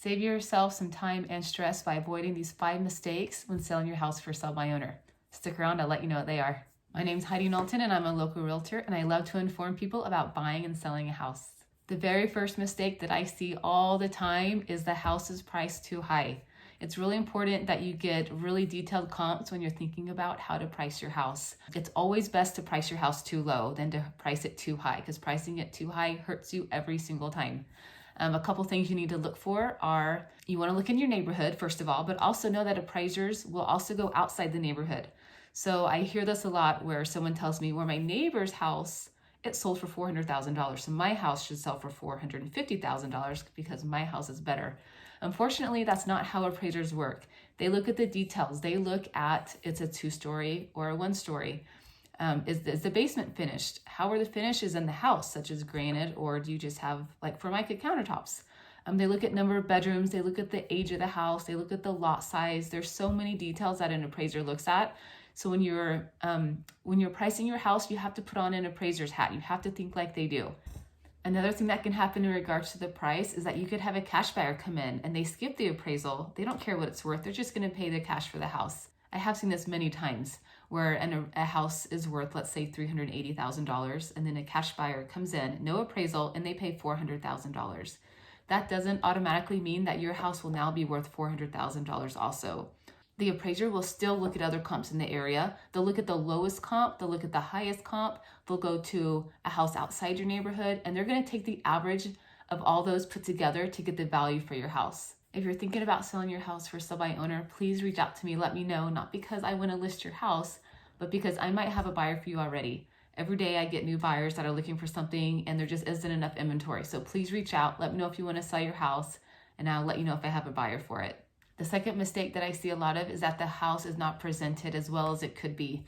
Save yourself some time and stress by avoiding these 5 mistakes when selling your house for sell by owner. Stick around, I'll let you know what they are. My name's Heidi Knowlton and I'm a local realtor, and I love to inform people about buying and selling a house. The very first mistake that I see all the time is the house is priced too high. It's really important that you get really detailed comps when you're thinking about how to price your house. It's always best to price your house too low than to price it too high, because pricing it too high hurts you every single time. A couple things you need to look for are, you want to look in your neighborhood, first of all, but also know that appraisers will also go outside the neighborhood. So I hear this a lot where someone tells me, where my neighbor's house, it sold for $400,000. So my house should sell for $450,000 because my house is better. Unfortunately, that's not how appraisers work. They look at the details. They look at, it's a 2-story or a 1-story. Is the basement finished? How are the finishes in the house, such as granite, or do you just have like Formica countertops? They look at number of bedrooms, they look at the age of the house, they look at the lot size. There's so many details that an appraiser looks at. So when you're pricing your house, you have to put on an appraiser's hat. You have to think like they do. Another thing that can happen in regards to the price is that you could have a cash buyer come in and they skip the appraisal. They don't care what it's worth. They're just going to pay the cash for the house. I have seen this many times where a house is worth, let's say, $380,000, and then a cash buyer comes in, no appraisal, and they pay $400,000. That doesn't automatically mean that your house will now be worth $400,000 also. The appraiser will still look at other comps in the area. They'll look at the lowest comp, they'll look at the highest comp, they'll go to a house outside your neighborhood, and they're going to take the average of all those put together to get the value for your house. If you're thinking about selling your house for sell by owner, please reach out to me. Let me know, not because I want to list your house, but because I might have a buyer for you already. Every day I get new buyers that are looking for something and there just isn't enough inventory. So please reach out. Let me know if you want to sell your house, and I'll let you know if I have a buyer for it. The second mistake that I see a lot of is that the house is not presented as well as it could be.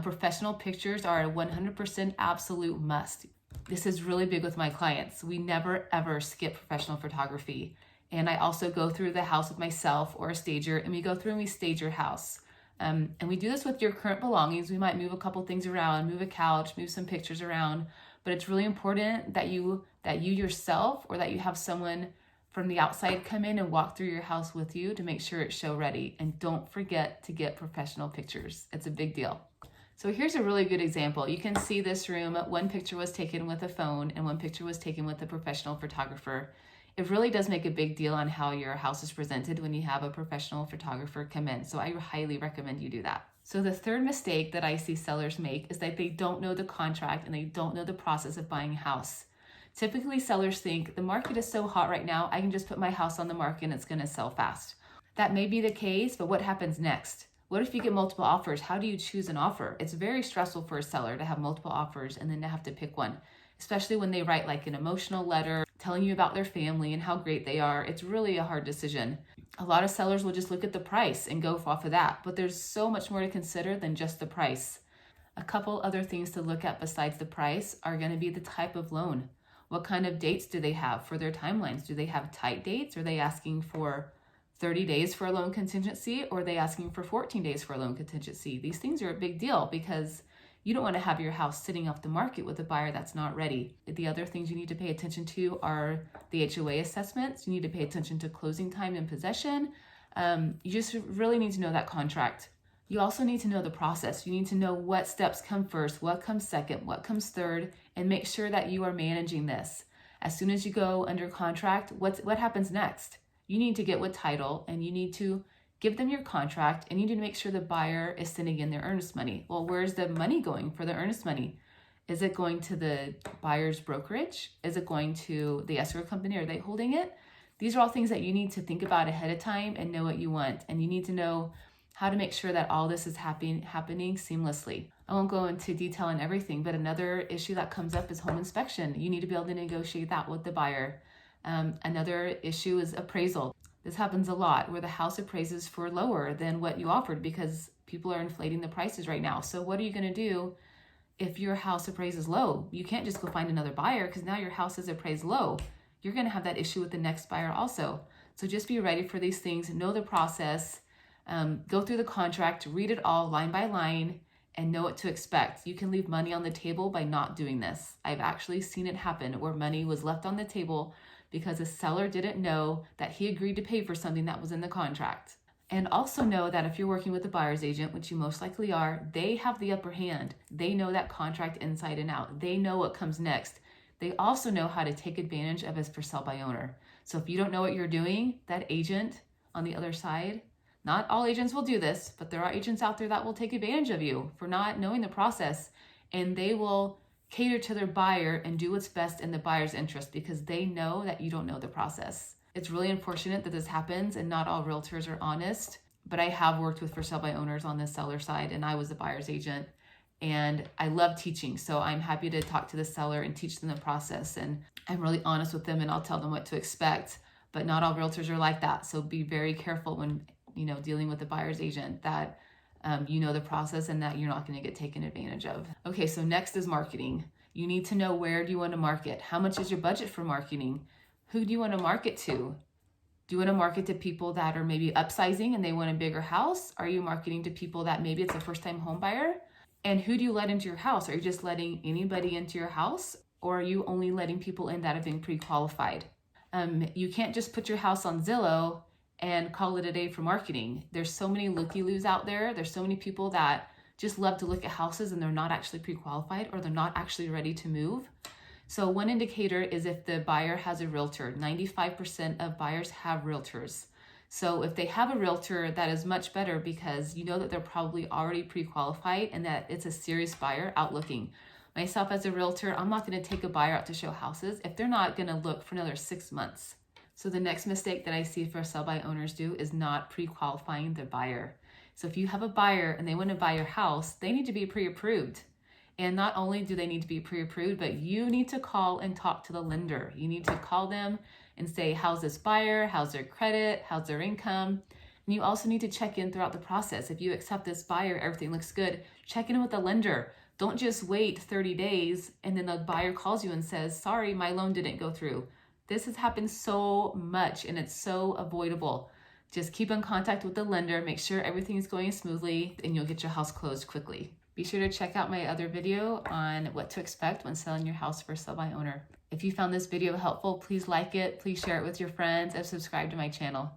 Professional pictures are a 100% absolute must. This is really big with my clients. We never ever skip professional photography. And I also go through the house with myself or a stager, and we go through and we stage your house. And we do this with your current belongings. We might move a couple things around, move a couch, move some pictures around, but it's really important that you yourself, or that you have someone from the outside come in and walk through your house with you to make sure it's show ready. And don't forget to get professional pictures. It's a big deal. So here's a really good example. You can see this room. One picture was taken with a phone and one picture was taken with a professional photographer. It really does make a big deal on how your house is presented when you have a professional photographer come in. So I highly recommend you do that. So the third mistake that I see sellers make is that they don't know the contract and they don't know the process of buying a house. Typically, sellers think the market is so hot right now, I can just put my house on the market and it's going to sell fast. That may be the case, but what happens next? What if you get multiple offers? How do you choose an offer? It's very stressful for a seller to have multiple offers and then to have to pick one, especially when they write like an emotional letter telling you about their family and how great they are. It's really a hard decision. A lot of sellers will just look at the price and go off of that, but there's so much more to consider than just the price. A couple other things to look at besides the price are going to be the type of loan. What kind of dates do they have for their timelines? Do they have tight dates? Are they asking for 30 days for a loan contingency, or are they asking for 14 days for a loan contingency? These things are a big deal because you don't want to have your house sitting off the market with a buyer that's not ready. The other things you need to pay attention to are the HOA assessments. You need to pay attention to closing time and possession. You just really need to know that contract. You also need to know the process. You need to know what steps come first, what comes second, what comes third, and make sure that you are managing this. As soon as you go under contract, what happens next? You need to get with title and you need to give them your contract, and you need to make sure the buyer is sending in their earnest money. Well, where's the money going for the earnest money? Is it going to the buyer's brokerage? Is it going to the escrow company? Are they holding it? These are all things that you need to think about ahead of time and know what you want. And you need to know how to make sure that all this is happening seamlessly. I won't go into detail on everything, but another issue that comes up is home inspection. You need to be able to negotiate that with the buyer. Another issue is appraisal. This happens a lot where the house appraises for lower than what you offered because people are inflating the prices right now. So what are you going to do if your house appraises low? You can't just go find another buyer because now your house is appraised low. You're going to have that issue with the next buyer also. So just be ready for these things, know the process, go through the contract, read it all line by line, and know what to expect. You can leave money on the table by not doing this. I've actually seen it happen where money was left on the table because the seller didn't know that he agreed to pay for something that was in the contract. And also know that if you're working with a buyer's agent, which you most likely are, they have the upper hand. They know that contract inside and out. They know what comes next. They also know how to take advantage of a for sale by owner. So if you don't know what you're doing, that agent on the other side, not all agents will do this, but there are agents out there that will take advantage of you for not knowing the process, and they will cater to their buyer and do what's best in the buyer's interest because they know that you don't know the process. It's really unfortunate that this happens, and not all realtors are honest, but I have worked with for sale by owners on the seller side, and I was the buyer's agent, and I love teaching. So I'm happy to talk to the seller and teach them the process, and I'm really honest with them, and I'll tell them what to expect, but not all realtors are like that. So be very careful when, dealing with the buyer's agent, that you know the process and that you're not going to get taken advantage of. Okay, so next is marketing. You need to know, where do you want to market? How much is your budget for marketing? Who do you want to market to? Do you want to market to people that are maybe upsizing and they want a bigger house? Are you marketing to people that maybe it's a first-time home buyer? And who do you let into your house? Are you just letting anybody into your house, or are you only letting people in that have been pre-qualified? You can't just put your house on Zillow and call it a day for marketing. There's so many looky-loos out there. There's so many people that just love to look at houses and they're not actually pre-qualified, or they're not actually ready to move. So one indicator is if the buyer has a realtor. 95% of buyers have realtors. So if they have a realtor, that is much better, because you know that they're probably already pre-qualified and that it's a serious buyer out looking. Myself as a realtor, I'm not going to take a buyer out to show houses if they're not going to look for another 6 months. So the next mistake that I see for sell by owners do is not pre-qualifying the buyer. So if you have a buyer and they want to buy your house, they need to be pre-approved. And not only do they need to be pre-approved, but you need to call and talk to the lender. You need to call them and say, how's this buyer? How's their credit? How's their income? And you also need to check in throughout the process. If you accept this buyer, everything looks good, check in with the lender. Don't just wait 30 days and then the buyer calls you and says, sorry, my loan didn't go through. This has happened so much and it's so avoidable. Just keep in contact with the lender, make sure everything is going smoothly, and you'll get your house closed quickly. Be sure to check out my other video on what to expect when selling your house for sell by owner. If you found this video helpful, please like it, please share it with your friends, and subscribe to my channel.